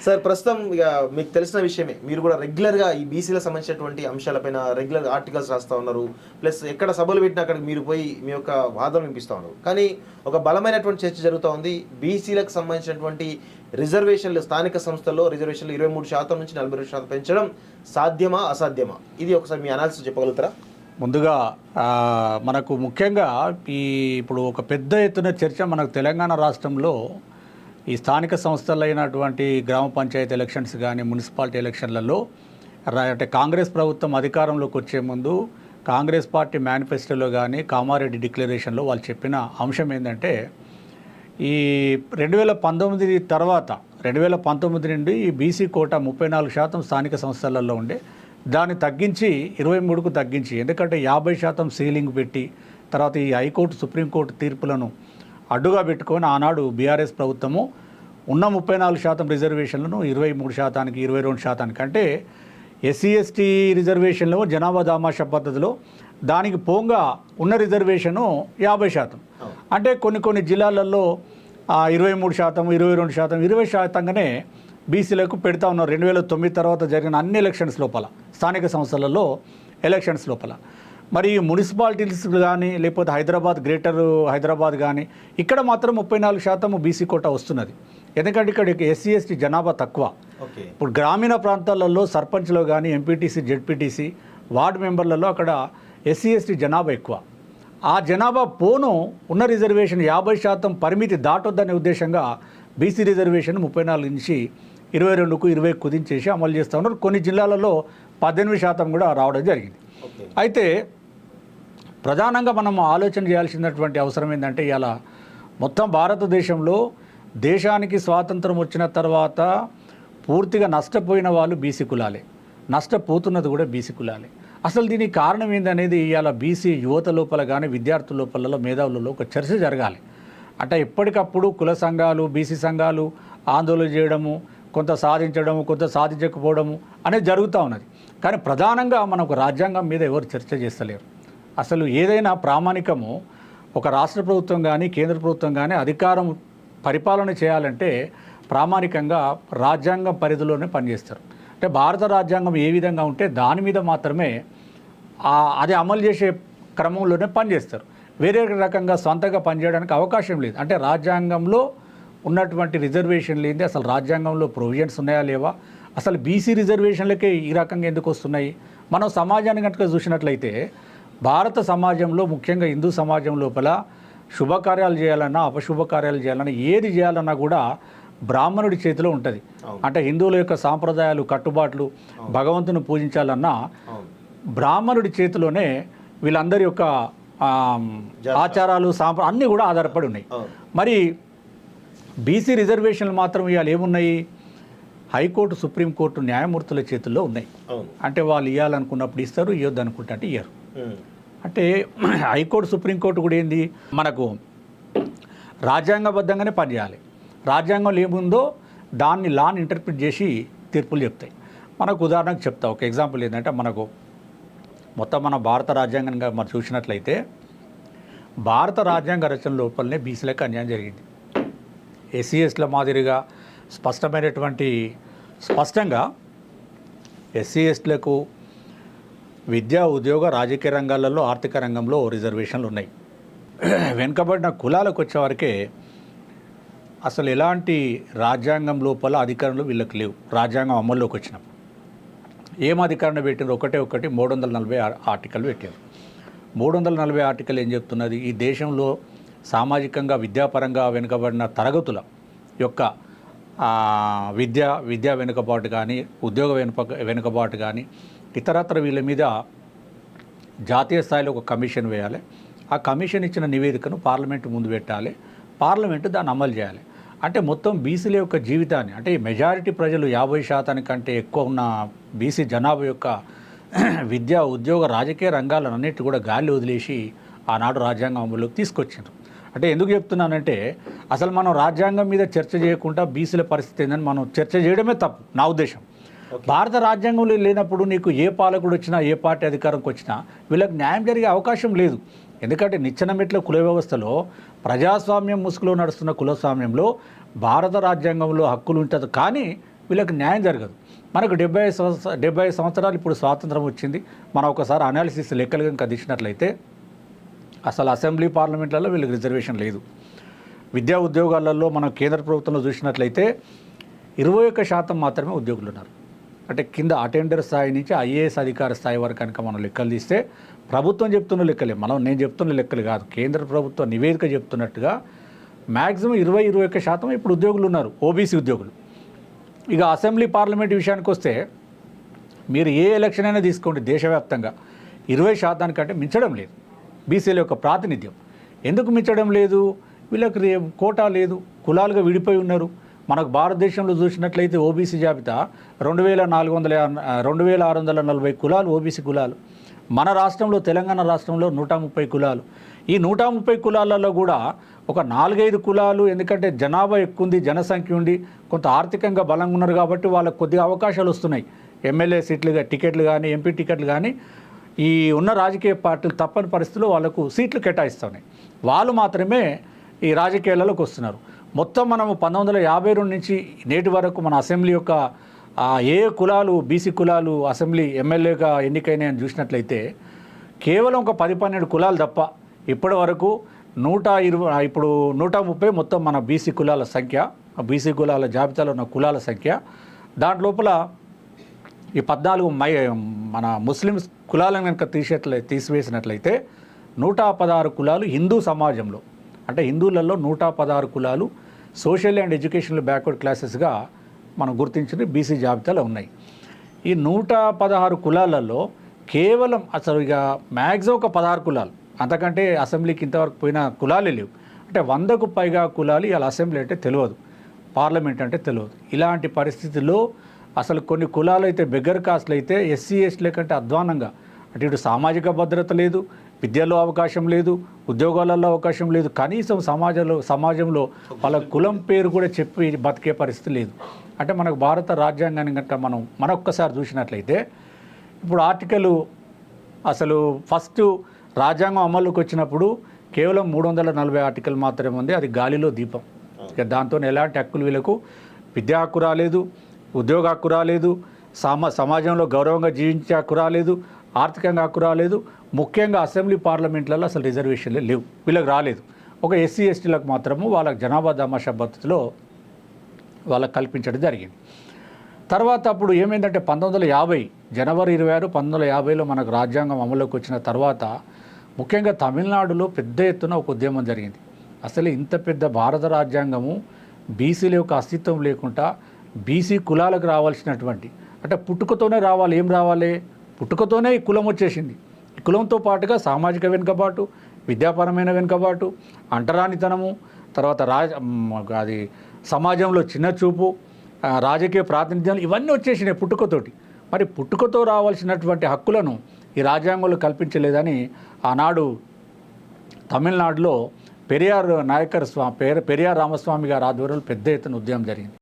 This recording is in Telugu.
సార్ ప్రస్తుతం ఇక మీకు తెలిసిన విషయమే, మీరు కూడా రెగ్యులర్గా ఈ బీసీలకు సంబంధించినటువంటి అంశాలపైన రెగ్యులర్ ఆర్టికల్స్ రాస్తూ ఉన్నారు, ప్లస్ ఎక్కడ సభలు పెట్టినా అక్కడికి మీరు పోయి మీ యొక్క వాదన వినిపిస్తూ ఉన్నారు. కానీ ఒక బలమైనటువంటి చర్చ జరుగుతూ ఉంది. బీసీలకు సంబంధించినటువంటి రిజర్వేషన్లు, స్థానిక సంస్థల్లో రిజర్వేషన్లు 23% నుంచి 42% పెంచడం సాధ్యమా అసాధ్యమా? ఇది ఒకసారి మీ అనాలిసిస్ చెప్పగలుగుతారా? ముందుగా మనకు ముఖ్యంగా ఇప్పుడు ఒక పెద్ద ఎత్తున చర్చ మనకు తెలంగాణ రాష్ట్రంలో ఈ స్థానిక సంస్థలు అయినటువంటి గ్రామ పంచాయతీ ఎలక్షన్స్ కానీ మున్సిపాలిటీ ఎలక్షన్లలో అంటే కాంగ్రెస్ ప్రభుత్వం అధికారంలోకి వచ్చే ముందు కాంగ్రెస్ పార్టీ మేనిఫెస్టోలో కానీ కామారెడ్డి డిక్లరేషన్లో వాళ్ళు చెప్పిన అంశం ఏంటంటే ఈ 2019 తర్వాత 2019 నుండి ఈ బీసీ కోటా 34% స్థానిక సంస్థలలో ఉండే దాన్ని తగ్గించి 23కు తగ్గించి, ఎందుకంటే 50% సీలింగ్ పెట్టి తర్వాత ఈ హైకోర్టు సుప్రీంకోర్టు తీర్పులను అడ్డుగా పెట్టుకొని ఆనాడు బీఆర్ఎస్ ప్రభుత్వము ఉన్న 34% రిజర్వేషన్లను 23%కి 22% అంటే ఎస్సీ ఎస్టీ రిజర్వేషన్లో జనాభా దామాషా పద్ధతిలో దానికి పోంగా ఉన్న రిజర్వేషను 50%. అంటే కొన్ని జిల్లాలలో 23%, 22%, 20%గానే బీసీలకు పెడతా ఉన్నారు. 2009 తర్వాత జరిగిన అన్ని ఎలక్షన్స్ లోపల, స్థానిక సంస్థలలో ఎలక్షన్స్ లోపల. మరి మున్సిపాలిటీస్ కానీ లేకపోతే గ్రేటర్ హైదరాబాద్ కానీ ఇక్కడ మాత్రం 34% బీసీ కోటా వస్తున్నది. ఎందుకంటే ఇక్కడ ఎస్సీ ఎస్టీ జనాభా తక్కువ. ఇప్పుడు గ్రామీణ ప్రాంతాలలో సర్పంచ్లో కానీ ఎంపీటీసీ జెడ్పీటీసీ వార్డు మెంబర్లలో అక్కడ ఎస్సీ ఎస్టీ జనాభా ఎక్కువ. ఆ జనాభా పోను ఉన్న రిజర్వేషన్ 50% పరిమితి దాటొద్దనే ఉద్దేశంగా బీసీ రిజర్వేషన్ 34 నుంచి 22కు 20 కుదించేసి అమలు చేస్తూ ఉన్నారు. కొన్ని జిల్లాలలో 18% కూడా రావడం జరిగింది. అయితే ప్రధానంగా మనం ఆలోచన చేయాల్సినటువంటి అవసరం ఏంటంటే ఇవాళ మొత్తం భారతదేశంలో దేశానికి స్వాతంత్రం వచ్చిన తర్వాత పూర్తిగా నష్టపోయిన వాళ్ళు బీసీ కులాలే, నష్టపోతున్నది కూడా బీసీ కులాలే. అసలు దీనికి కారణం ఏందనేది ఇవాళ బీసీ యువత లోపల కానీ విద్యార్థుల లోపల మేధావులలో ఒక చర్చ జరగాలి. అంటే ఎప్పటికప్పుడు కుల సంఘాలు బీసీ సంఘాలు ఆందోళన చేయడము, కొంత సాధించడము కొంత సాధించకపోవడము అనేది జరుగుతూ ఉన్నది. కానీ ప్రధానంగా మనకు రాజ్యాంగం మీద ఎవరు చర్చ చేస్తలేరు. అసలు ఏదైనా ప్రామాణికము ఒక రాష్ట్ర ప్రభుత్వం కానీ కేంద్ర ప్రభుత్వం కానీ అధికారం పరిపాలన చేయాలంటే ప్రామాణికంగా రాజ్యాంగం పరిధిలోనే పనిచేస్తారు. అంటే భారత రాజ్యాంగం ఏ విధంగా ఉంటే దాని మీద మాత్రమే అది అమలు చేసే క్రమంలోనే పనిచేస్తారు. వేరే రకంగా సొంతంగా పనిచేయడానికి అవకాశం లేదు. అంటే రాజ్యాంగంలో ఉన్నటువంటి రిజర్వేషన్లు ఏంటి, అసలు రాజ్యాంగంలో ప్రొవిజన్స్ ఉన్నాయా లేవా, అసలు బీసీ రిజర్వేషన్లకే ఈ రకంగా ఎందుకు వస్తున్నాయి? మనం సమాజాన్ని కనుక చూసినట్లయితే భారత సమాజంలో ముఖ్యంగా హిందూ సమాజం లోపల శుభకార్యాలు చేయాలన్నా అపశుభకార్యాలు చేయాలన్నా ఏది చేయాలన్నా కూడా బ్రాహ్మణుడి చేతిలో ఉంటుంది. అంటే హిందువుల యొక్క సాంప్రదాయాలు కట్టుబాట్లు భగవంతుని పూజించాలన్నా బ్రాహ్మణుడి చేతిలోనే వీళ్ళందరి యొక్క ఆచారాలు అన్నీ కూడా ఆధారపడి ఉన్నాయి. మరి బీసీ రిజర్వేషన్లు మాత్రం ఇవాళ ఏమున్నాయి? హైకోర్టు సుప్రీంకోర్టు న్యాయమూర్తుల చేతుల్లో ఉన్నాయి. అంటే వాళ్ళు ఇవ్వాలనుకున్నప్పుడు ఇస్తారు, ఇవ్వద్దు అనుకుంటే అంటే ఇయ్యరు. అంటే హైకోర్టు సుప్రీంకోర్టు కూడా ఏంది, మనకు రాజ్యాంగబద్ధంగానే పనిచేయాలి. రాజ్యాంగంలో ఏముందో దాన్ని లాని ఇంటర్ప్రిట్ చేసి తీర్పులు చెప్తాయి. మనకు ఉదాహరణకు చెప్తా, ఒక ఎగ్జాంపుల్ ఏంటంటే మనకు మొత్తం మన భారత రాజ్యాంగంగా మనం చూసినట్లయితే భారత రాజ్యాంగ రచన లోపలనే బీసీలకు అన్యాయం జరిగింది. ఎస్సీ ఎస్టీల మాదిరిగా స్పష్టంగా ఎస్సీ ఎస్టీలకు విద్యా ఉద్యోగ రాజకీయ రంగాలలో ఆర్థిక రంగంలో రిజర్వేషన్లు ఉన్నాయి. వెనుకబడిన కులాలకు వచ్చేవరకే అసలు ఎలాంటి రాజ్యాంగం లోపల అధికారంలో వీళ్ళకి లేవు. రాజ్యాంగం అమల్లోకి వచ్చినప్పుడు ఏం అధికారం పెట్టారు? ఒకటి 340 ఆర్టికల్ పెట్టారు. 340 ఆర్టికల్ ఏం చెప్తున్నది? ఈ దేశంలో సామాజికంగా విద్యాపరంగా వెనుకబడిన తరగతుల యొక్క విద్యా వెనుకబాటు కానీ ఉద్యోగ వెనుకబాటు కానీ ఇతరత్ర వీళ్ళ మీద జాతీయ స్థాయిలో ఒక కమిషన్ వేయాలి. ఆ కమిషన్ ఇచ్చిన నివేదికను పార్లమెంటు ముందు పెట్టాలి. పార్లమెంటు దాన్ని అమలు చేయాలి. అంటే మొత్తం బీసీల యొక్క జీవితాన్ని, అంటే మెజారిటీ ప్రజలు 50% కంటే ఎక్కువ ఉన్న బీసీ జనాభా యొక్క విద్యా ఉద్యోగ రాజకీయ రంగాలన్నిటి కూడా గాలి వదిలేసి ఆనాడు రాజ్యాంగం అమలులోకి తీసుకొచ్చారు. అంటే ఎందుకు చెప్తున్నానంటే అసలు మనం రాజ్యాంగం మీద చర్చ చేయకుండా బీసీల పరిస్థితి ఏందని మనం చర్చ చేయడమే తప్పు నా ఉద్దేశం. భారత రాజ్యాంగంలో లేనప్పుడు నీకు ఏ పాలకుడు వచ్చినా ఏ పార్టీ అధికారంకి వచ్చినా వీళ్ళకి న్యాయం జరిగే అవకాశం లేదు. ఎందుకంటే నిచ్చెన మెట్ల కుల వ్యవస్థలో ప్రజాస్వామ్యం ముసుగులో నడుస్తున్న కులస్వామ్యంలో భారత రాజ్యాంగంలో హక్కులు ఉంటుంది, కానీ వీళ్ళకి న్యాయం జరగదు. మనకు 75 సంవత్సరాలు ఇప్పుడు స్వాతంత్రం వచ్చింది. మనం ఒకసారి అనాలిసిస్ లెక్కలు కనుక తీసినట్లయితే అసలు అసెంబ్లీ పార్లమెంట్లలో వీళ్ళకి రిజర్వేషన్ లేదు. విద్యా ఉద్యోగాలలో మనం కేంద్ర ప్రభుత్వంలో చూసినట్లయితే 21% మాత్రమే ఉద్యోగులు ఉన్నారు. అంటే కింద అటెండర్ స్థాయి నుంచి ఐఏఎస్ అధికార స్థాయి వరకు కనుక మనం లెక్కలు తీస్తే ప్రభుత్వం చెప్తున్న లెక్కలే, నేను చెప్తున్న లెక్కలు కాదు, కేంద్ర ప్రభుత్వ నివేదిక చెప్తున్నట్టుగా మ్యాక్సిమం 21% ఇప్పుడు ఉద్యోగులు ఉన్నారు, ఓబీసీ ఉద్యోగులు. ఇక అసెంబ్లీ పార్లమెంట్ విషయానికి వస్తే మీరు ఏ ఎలక్షన్ అయినా తీసుకోండి దేశవ్యాప్తంగా 20% కంటే మించడం లేదు బీసీల యొక్క ప్రాతినిధ్యం. ఎందుకు మించడం లేదు? వీళ్ళకి కోటా లేదు, కులాలుగా విడిపోయి ఉన్నారు. మనకు భారతదేశంలో చూసినట్లయితే ఓబీసీ జాబితా 2640 కులాలు ఓబీసీ కులాలు. మన రాష్ట్రంలో తెలంగాణ రాష్ట్రంలో 130 కులాలు. ఈ 130 కులాలలో కూడా ఒక 4-5 కులాలు, ఎందుకంటే జనాభా ఎక్కువ ఉంది, జనసంఖ్య ఉంది, కొంత ఆర్థికంగా బలంగా ఉన్నారు కాబట్టి వాళ్ళకు కొద్దిగా అవకాశాలు వస్తున్నాయి. ఎమ్మెల్యే సీట్లుగా టికెట్లు కానీ ఎంపీ టికెట్లు కానీ ఈ ఉన్న రాజకీయ పార్టీలు తప్పని పరిస్థితుల్లో వాళ్ళకు సీట్లు కేటాయిస్తున్నాయి. వాళ్ళు మాత్రమే ఈ రాజకీయాలలోకి వస్తున్నారు. మొత్తం మనము 1952 నుంచి నేటి వరకు మన అసెంబ్లీ యొక్క ఏ కులాలు బీసీ కులాలు అసెంబ్లీ ఎమ్మెల్యేగా ఎన్నికైనాయని చూసినట్లయితే కేవలం ఒక 10-12 కులాలు తప్ప ఇప్పటి వరకు 130 మొత్తం మన బీసీ కులాల సంఖ్య, బీసీ కులాల జాబితాలో ఉన్న కులాల సంఖ్య. దాంట్లోపల ఈ 14 మన ముస్లిమ్స్ కులాలను కనుక తీసివేసినట్లయితే 116 కులాలు హిందూ సమాజంలో, అంటే హిందువులలో 116 కులాలు సోషల్ అండ్ ఎడ్యుకేషనల్ బ్యాక్వర్డ్ క్లాసెస్గా మనం గుర్తించిన బీసీ జాబితాలో ఉన్నాయి. ఈ 116 కులాలలో కేవలం అసలు ఇక మ్యాక్సిమం ఒక 16 కులాలు, అంతకంటే అసెంబ్లీకి ఇంతవరకు పోయిన కులాలే లేవు. అంటే 100కు పైగా కులాలు ఇవాళ అసెంబ్లీ అంటే తెలియదు, పార్లమెంట్ అంటే తెలియదు. ఇలాంటి పరిస్థితుల్లో అసలు కొన్ని కులాలు అయితే బెగ్గర్ కాస్ట్లు అయితే ఎస్సీ ఎస్టీల కంటే అధ్వానంగా, అంటే ఇటు సామాజిక భద్రత లేదు, విద్యలో అవకాశం లేదు, ఉద్యోగాలలో అవకాశం లేదు, కనీసం సమాజంలో వాళ్ళ కులం పేరు కూడా చెప్పి బతికే పరిస్థితి లేదు. అంటే మనకు భారత రాజ్యాంగాన్ని కనుక మనం మరొక్కసారి చూసినట్లయితే ఇప్పుడు అసలు ఫస్ట్ రాజ్యాంగం అమలుకి వచ్చినప్పుడు కేవలం 340 ఆర్టికల్ మాత్రమే ఉంది. అది గాలిలో దీపం. ఇక దాంతో ఎలాంటి హక్కులు వీళ్ళకు విద్యా హక్కు రాలేదు, ఉద్యోగ హక్కు రాలేదు, సమాజంలో గౌరవంగా జీవించే హక్కు రాలేదు, ఆర్థికంగా హక్కు రాలేదు. ముఖ్యంగా అసెంబ్లీ పార్లమెంట్లలో అసలు రిజర్వేషన్లే లేవు, వీళ్ళకి రాలేదు. ఒక ఎస్సీ ఎస్టీలకు మాత్రము వాళ్ళకి జనాభా దామాషా పద్ధతిలో వాళ్ళకి కల్పించడం జరిగింది. తర్వాత అప్పుడు ఏమైందంటే 1950 జనవరి 26, 1950లో మనకు రాజ్యాంగం అమల్లోకి వచ్చిన తర్వాత ముఖ్యంగా తమిళనాడులో పెద్ద ఎత్తున ఒక ఉద్యమం జరిగింది. అసలు ఇంత పెద్ద భారత రాజ్యాంగము బీసీల యొక్క అస్తిత్వం లేకుండా బీసీ కులాలకు రావాల్సినటువంటి, అంటే పుట్టుకతోనే రావాలి, ఏం రావాలి, పుట్టుకతోనే ఈ కులం వచ్చేసింది. ఈ కులంతో పాటుగా సామాజిక వెనుకబాటు, విద్యాపరమైన వెనుకబాటు, అంటరానితనము, తర్వాత అది సమాజంలో చిన్న చూపు, రాజకీయ ప్రాతినిధ్యం, ఇవన్నీ వచ్చేసినాయి పుట్టుకతోటి. మరి పుట్టుకతో రావాల్సినటువంటి హక్కులను ఈ రాజ్యాంగంలో కల్పించలేదని ఆనాడు తమిళనాడులో పెరియార్ రామస్వామి గారి ఆధ్వర్యంలో పెద్ద ఎత్తున ఉద్యమం జరిగింది.